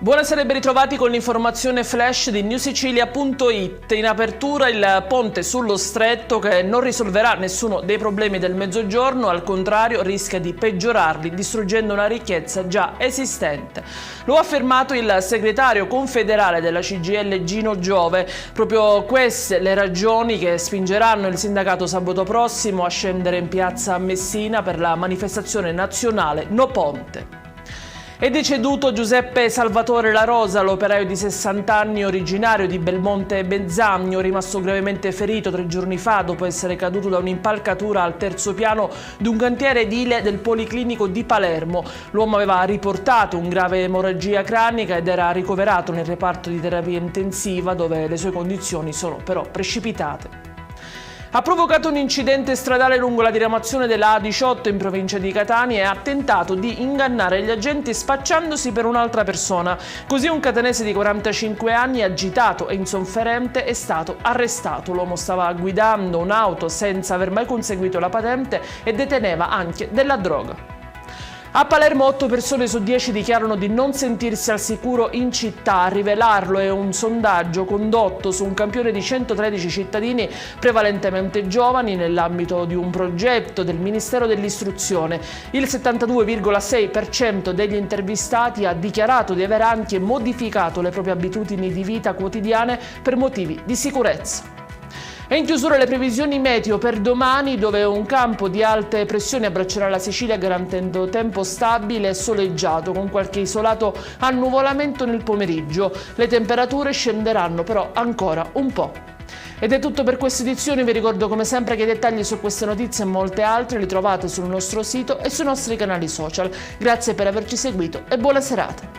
Buonasera e ben ritrovati con l'informazione flash di newsicilia.it. In apertura il ponte sullo stretto che non risolverà nessuno dei problemi del Mezzogiorno, al contrario rischia di peggiorarli distruggendo una ricchezza già esistente. Lo ha affermato il segretario confederale della CGIL Gino Giove. Proprio queste le ragioni che spingeranno il sindacato sabato prossimo a scendere in piazza a Messina per la manifestazione nazionale No Ponte. È deceduto Giuseppe Salvatore La Rosa, l'operaio di 60 anni originario di Belmonte Bezzagno, rimasto gravemente ferito 3 giorni fa dopo essere caduto da un'impalcatura al terzo piano di un cantiere edile del Policlinico di Palermo. L'uomo aveva riportato un grave emorragia cranica ed era ricoverato nel reparto di terapia intensiva, dove le sue condizioni sono però precipitate. Ha provocato un incidente stradale lungo la diramazione della A18 in provincia di Catania e ha tentato di ingannare gli agenti spacciandosi per un'altra persona. Così un catanese di 45 anni, agitato e insofferente, è stato arrestato. L'uomo stava guidando un'auto senza aver mai conseguito la patente e deteneva anche della droga. A Palermo 8 persone su 10 dichiarano di non sentirsi al sicuro in città. A rivelarlo è un sondaggio condotto su un campione di 113 cittadini, prevalentemente giovani, nell'ambito di un progetto del Ministero dell'Istruzione. Il 72,6% degli intervistati ha dichiarato di aver anche modificato le proprie abitudini di vita quotidiane per motivi di sicurezza. E in chiusura le previsioni meteo per domani, dove un campo di alte pressioni abbraccerà la Sicilia garantendo tempo stabile e soleggiato con qualche isolato annuvolamento nel pomeriggio. Le temperature scenderanno però ancora un po'. Ed è tutto per questa edizione. Vi ricordo come sempre che i dettagli su queste notizie e molte altre li trovate sul nostro sito e sui nostri canali social. Grazie per averci seguito e buona serata.